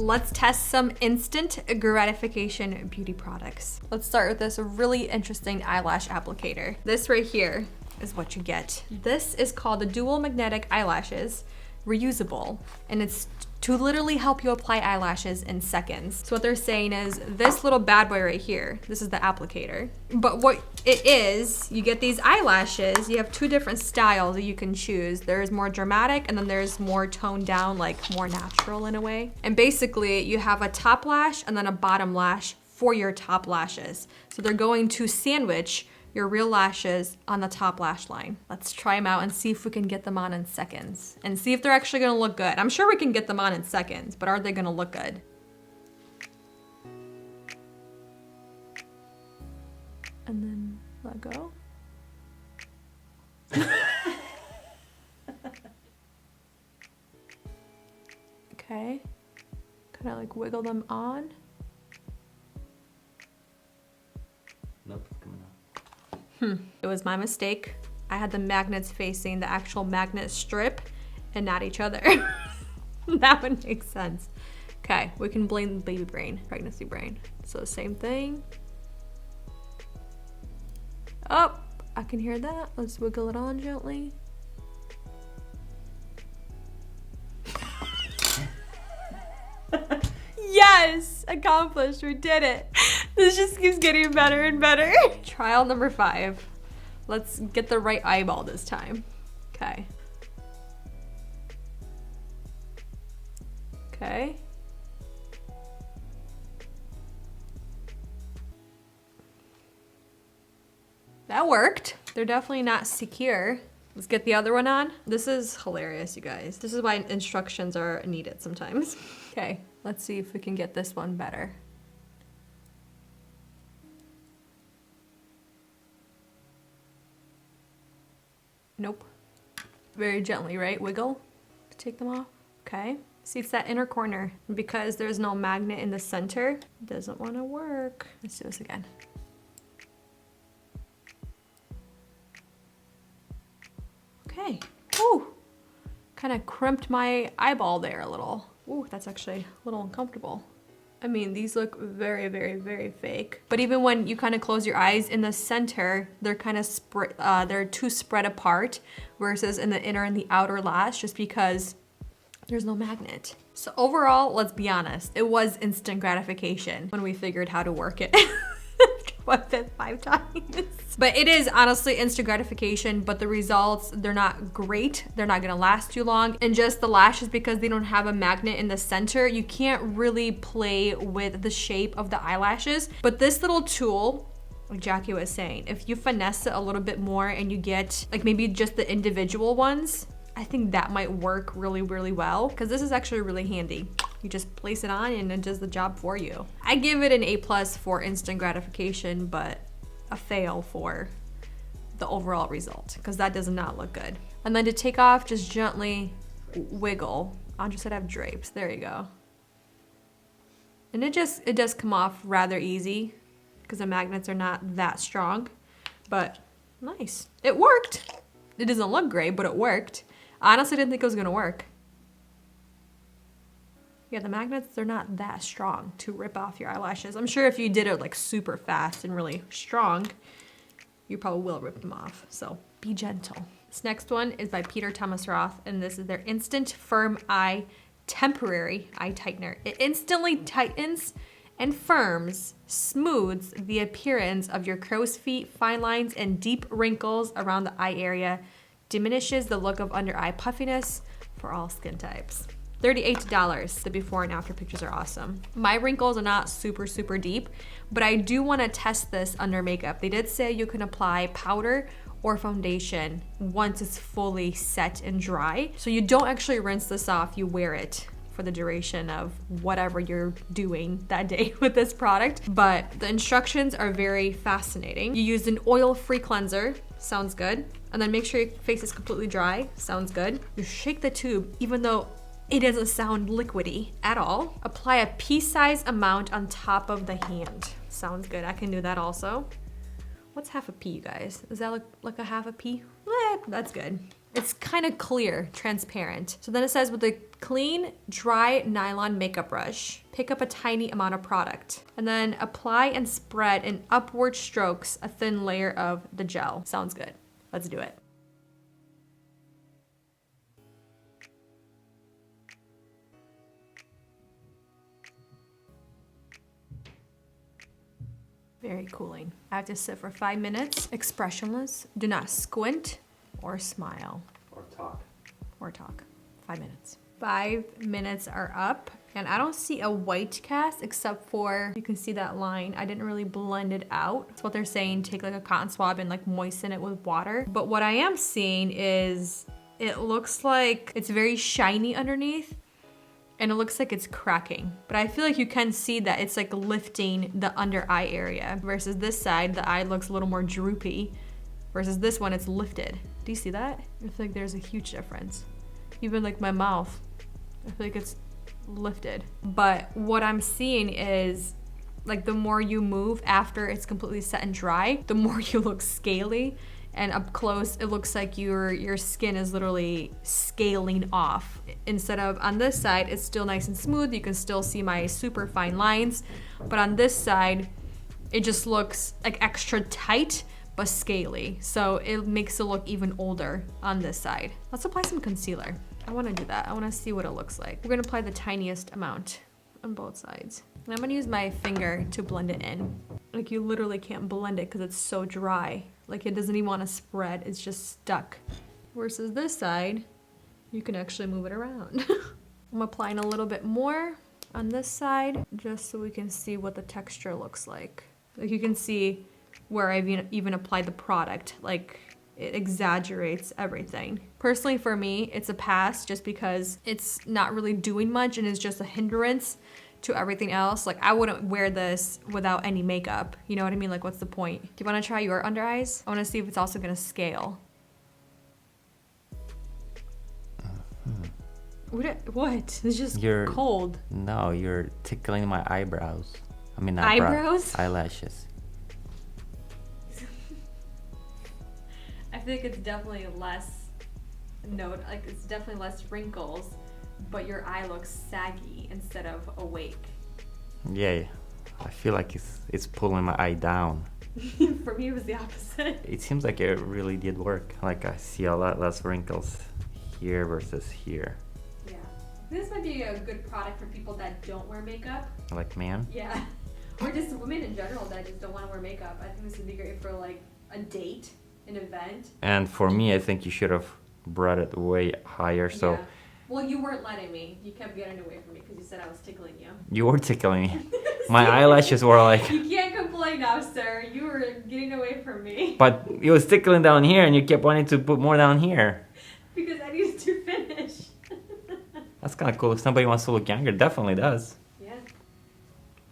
let's test some instant gratification beauty products. Let's start with this really interesting eyelash applicator. This right here is what you get. This is called the dual magnetic eyelashes, reusable, and it's to literally help you apply eyelashes in seconds. So what they're saying is this little bad boy right here, this is the applicator. But what it is, you get these eyelashes, you have two different styles that you can choose. There's more dramatic and then there's more toned down, like more natural in a way. And basically you have a top lash and then a bottom lash for your top lashes. So they're going to sandwich your real lashes on the top lash line. Let's try them out and see if we can get them on in seconds and see if they're actually gonna look good. I'm sure we can get them on in seconds, but are they gonna look good? And then let go. Okay, kind of like wiggle them on. Nope, it's coming out. It was my mistake. I had the magnets facing the actual magnet strip and not each other. That would make sense. Okay, we can blame baby brain, pregnancy brain. So same thing. Oh, I can hear that. Let's wiggle it on gently. Yes, accomplished, we did it. This just keeps getting better and better. Trial number 5. Let's get the right eyeball this time. Okay. Okay. That worked. They're definitely not secure. Let's get the other one on. This is hilarious, you guys. This is why instructions are needed sometimes. Okay, let's see if we can get this one better. Nope. Very gently, right? Wiggle to take them off. Okay. See, it's that inner corner. Because there's no magnet in the center, it doesn't want to work. Let's do this again. Okay. Ooh. Kind of crimped my eyeball there a little. Ooh, that's actually a little uncomfortable. I mean, these look very, very, very fake. But even when you kind of close your eyes in the center, they're kind of they're too spread apart versus in the inner and the outer lash, just because there's no magnet. So overall, let's be honest, it was instant gratification when we figured how to work it. What, 5 times? But it is honestly instant gratification, but the results, they're not great. They're not gonna last too long. And just the lashes, because they don't have a magnet in the center, you can't really play with the shape of the eyelashes. But this little tool, like Jackie was saying, if you finesse it a little bit more and you get like maybe just the individual ones, I think that might work really, really well, because this is actually really handy. You just place it on and it does the job for you. I give it an A+ for instant gratification, but a fail for the overall result, because that does not look good. And then to take off, just gently wiggle. Andrey said I have drapes. There you go. And it does come off rather easy because the magnets are not that strong, but nice. It worked. It doesn't look great, but it worked. I honestly didn't think it was gonna work. Yeah, the magnets, they're not that strong to rip off your eyelashes. I'm sure if you did it like super fast and really strong, you probably will rip them off. So be gentle. This next one is by Peter Thomas Roth, and this is their Instant Firm Eye Temporary Eye Tightener. It instantly tightens and firms, smooths the appearance of your crow's feet, fine lines, and deep wrinkles around the eye area, diminishes the look of under eye puffiness for all skin types. $38. The before and after pictures are awesome. My wrinkles are not super, super deep, but I do want to test this under makeup. They did say you can apply powder or foundation once it's fully set and dry. So you don't actually rinse this off, you wear it for the duration of whatever you're doing that day with this product. But the instructions are very fascinating. You use an oil-free cleanser, sounds good. And then make sure your face is completely dry, sounds good. You shake the tube, even though it doesn't sound liquidy at all. Apply a pea-size amount on top of the hand. Sounds good, I can do that also. What's half a pea, you guys? Does that look like a half a pea? That's good. It's kind of clear, transparent. So then it says with a clean, dry nylon makeup brush, pick up a tiny amount of product and then apply and spread in upward strokes a thin layer of the gel. Sounds good. Let's do it. Very cooling. I have to sit for 5 minutes, expressionless. Do not squint or smile. Or talk. Or talk. 5 minutes. 5 minutes are up and I don't see a white cast except for, you can see that line. I didn't really blend it out. That's what they're saying. Take like a cotton swab and like moisten it with water. But what I am seeing is it looks like it's very shiny underneath and it looks like it's cracking. But I feel like you can see that it's like lifting the under eye area versus this side, the eye looks a little more droopy versus this one, it's lifted. Do you see that? I feel like there's a huge difference. Even like my mouth, I feel like it's lifted. But what I'm seeing is like the more you move after it's completely set and dry, the more you look scaly. And up close, it looks like your skin is literally scaling off. Instead of on this side, it's still nice and smooth. You can still see my super fine lines. But on this side, it just looks like extra tight, but scaly. So it makes it look even older on this side. Let's apply some concealer. I wanna do that. I wanna see what it looks like. We're gonna apply the tiniest amount on both sides. And I'm gonna use my finger to blend it in. Like you literally can't blend it because it's so dry. Like it doesn't even wanna spread, it's just stuck. Versus this side, you can actually move it around. I'm applying a little bit more on this side just so we can see what the texture looks like. Like you can see where I've even applied the product. Like it exaggerates everything. Personally for me, it's a pass just because it's not really doing much and it's just a hindrance to everything else. Like I wouldn't wear this without any makeup. You know what I mean? Like what's the point? Do you wanna try your under eyes? I wanna see if it's also gonna scale. What? It's just cold. No, you're tickling my eyebrows. I mean, not eyebrows? Eyelashes. I think it's definitely less, like it's definitely less wrinkles, but your eye looks saggy instead of awake. Yeah, I feel like it's pulling my eye down. For me, it was the opposite. It seems like it really did work. Like I see a lot less wrinkles here versus here. Yeah. This might be a good product for people that don't wear makeup. Like man? Yeah. Or just women in general that just don't want to wear makeup. I think this would be great for like a date, an event. And for me, I think you should have brought it way higher. So. Yeah. Well, you weren't letting me. You kept getting away from me because you said I was tickling you. You were tickling me. My eyelashes were like... You can't complain now, sir. You were getting away from me. But it was tickling down here and you kept wanting to put more down here. Because I needed to finish. That's kind of cool. If somebody wants to look younger, definitely does. Yeah.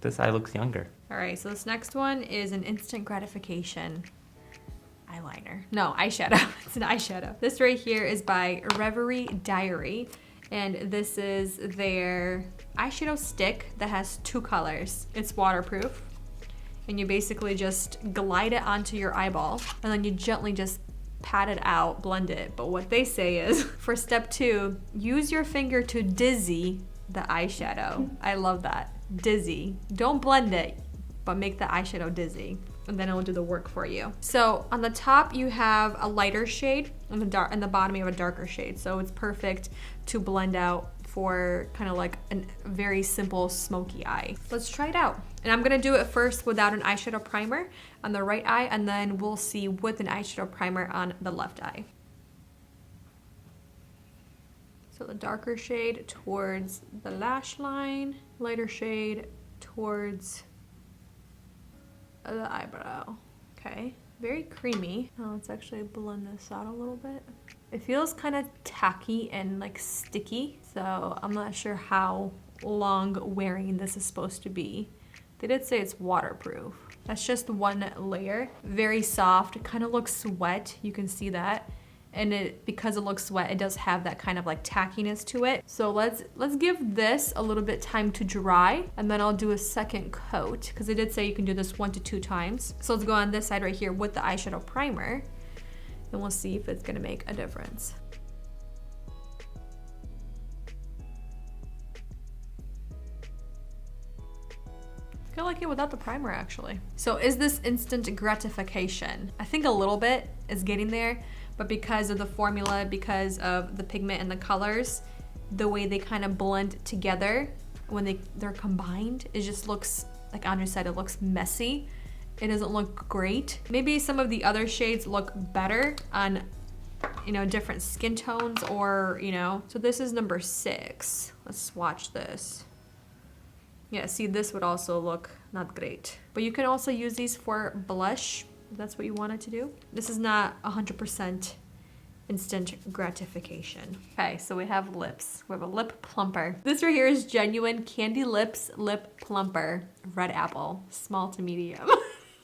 This eye looks younger. All right, so this next one is an instant gratification eyeliner. No, eyeshadow. It's an eyeshadow. This right here is by Reverie Diary. And this is their eyeshadow stick that has 2 colors. It's waterproof. And you basically just glide it onto your eyeball. And then you gently just pat it out, blend it. But what they say is, for step 2, use your finger to dizzy the eyeshadow. I love that. Dizzy. Don't blend it, but make the eyeshadow dizzy. And then it will do the work for you. So on the top you have a lighter shade, and the bottom you have a darker shade. So it's perfect to blend out for kind of like a very simple smoky eye. Let's try it out. And I'm gonna do it first without an eyeshadow primer on the right eye, and then we'll see with an eyeshadow primer on the left eye. So the darker shade towards the lash line, lighter shade towards the eyebrow. Okay, very creamy. Now let's actually blend this out a little bit. It feels kind of tacky and like sticky, so I'm not sure how long wearing this is supposed to be. They did say it's waterproof. That's just one layer. Very soft, it kind of looks wet, you can see that. And because it looks wet, it does have that kind of like tackiness to it. So let's give this a little bit time to dry, and then I'll do a second coat, because they did say you can do this 1 to 2 times. So let's go on this side right here with the eyeshadow primer, and we'll see if it's gonna make a difference. I like it without the primer actually. So is this instant gratification? I think a little bit is getting there, but because of the formula, because of the pigment and the colors, the way they kind of blend together when they're combined, it just looks, like Andrey said, it looks messy. It doesn't look great. Maybe some of the other shades look better on, you know, different skin tones or, you know. So this is number 6. Let's swatch this. Yeah, see, this would also look not great. But you can also use these for blush, if that's what you wanted to do. This is not 100% instant gratification. Okay, so we have lips. We have a lip plumper. This right here is Genuine Candy Lips Lip Plumper, Red Apple, small to medium.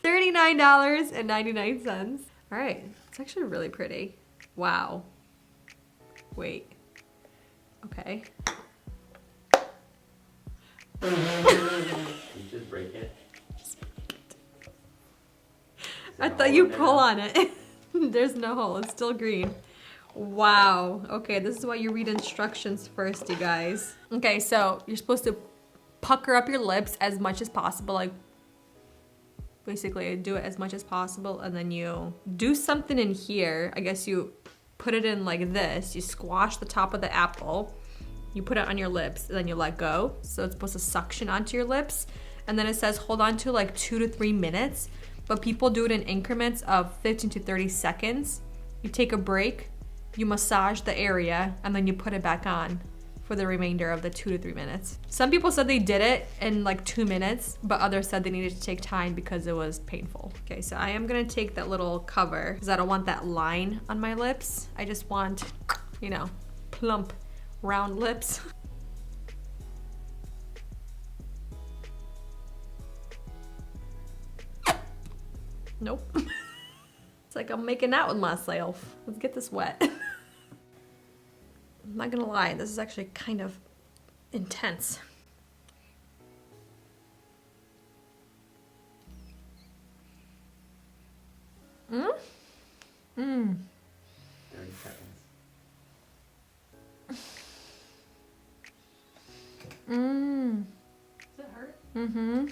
$39.99. All right, it's actually really pretty. Wow. Wait. Okay. You just break it. I thought you pull on it. There's no hole, it's still green. Wow. Okay, this is why you read instructions first, you guys. Okay, so you're supposed to pucker up your lips as much as possible, like basically do it as much as possible, and then you do something in here. I guess you put it in like this. You squash the top of the apple, you put it on your lips, and then you let go. So it's supposed to suction onto your lips. And then it says hold on to like 2 to 3 minutes, but people do it in increments of 15 to 30 seconds. You take a break, you massage the area, and then you put it back on for the remainder of the 2 to 3 minutes. Some people said they did it in like 2 minutes, but others said they needed to take time because it was painful. Okay, so I am gonna take that little cover because I don't want that line on my lips. I just want, you know, plump, round lips. Nope. It's like I'm making out with myself. Let's get this wet. I'm not gonna lie, this is actually kind of intense. Mm? Mm. 30 seconds. Mm. Does it hurt? Mm-hmm.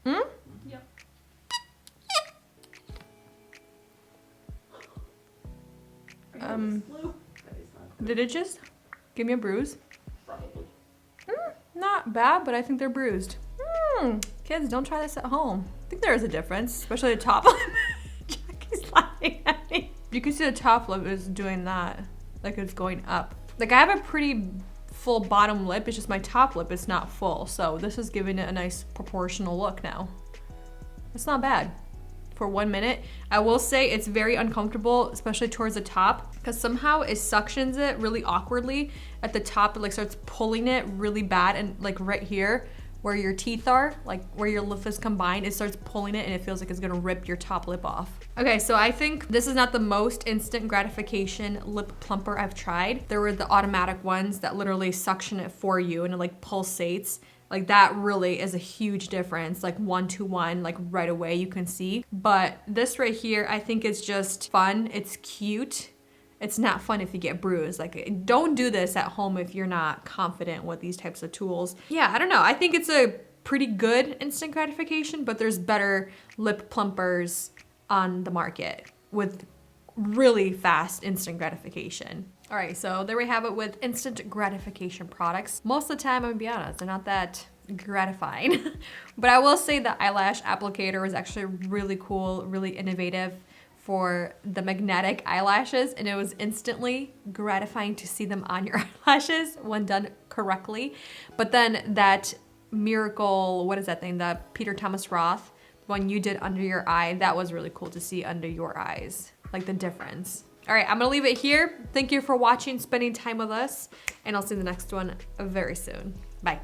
Hmm? Yep. Flu? That is not good. Did it just give me a bruise? Probably. Not bad, but I think they're bruised. Kids, don't try this at home. I think there is a difference, especially the top lip. Jackie's laughing at me. You can see the top lip is doing that, like it's going up. Like I have a pretty full bottom lip, it's just my top lip is not full. So this is giving it a nice proportional look now. It's not bad. For 1 minute. I will say it's very uncomfortable, especially towards the top, because somehow it suctions it really awkwardly at the top. It like starts pulling it really bad, and like right here where your teeth are, like where your lip is combined, it starts pulling it and it feels like it's gonna rip your top lip off. Okay, so I think this is not the most instant gratification lip plumper I've tried. There were the automatic ones that literally suction it for you and it like pulsates. Like that really is a huge difference, like 1-to-1, like right away you can see. But this right here, I think it's just fun, it's cute. It's not fun if you get bruised. Like don't do this at home if you're not confident with these types of tools. Yeah, I don't know, I think it's a pretty good instant gratification, but there's better lip plumpers on the market with really fast instant gratification. All right, so there we have it with instant gratification products. Most of the time, I'm gonna be honest, they're not that gratifying. But I will say the eyelash applicator was actually really cool, really innovative for the magnetic eyelashes, and it was instantly gratifying to see them on your eyelashes when done correctly. But then that miracle, what is that thing, the Peter Thomas Roth, one you did under your eye, that was really cool to see under your eyes, like the difference. All right, I'm gonna leave it here. Thank you for watching, spending time with us, and I'll see you in the next one very soon. Bye.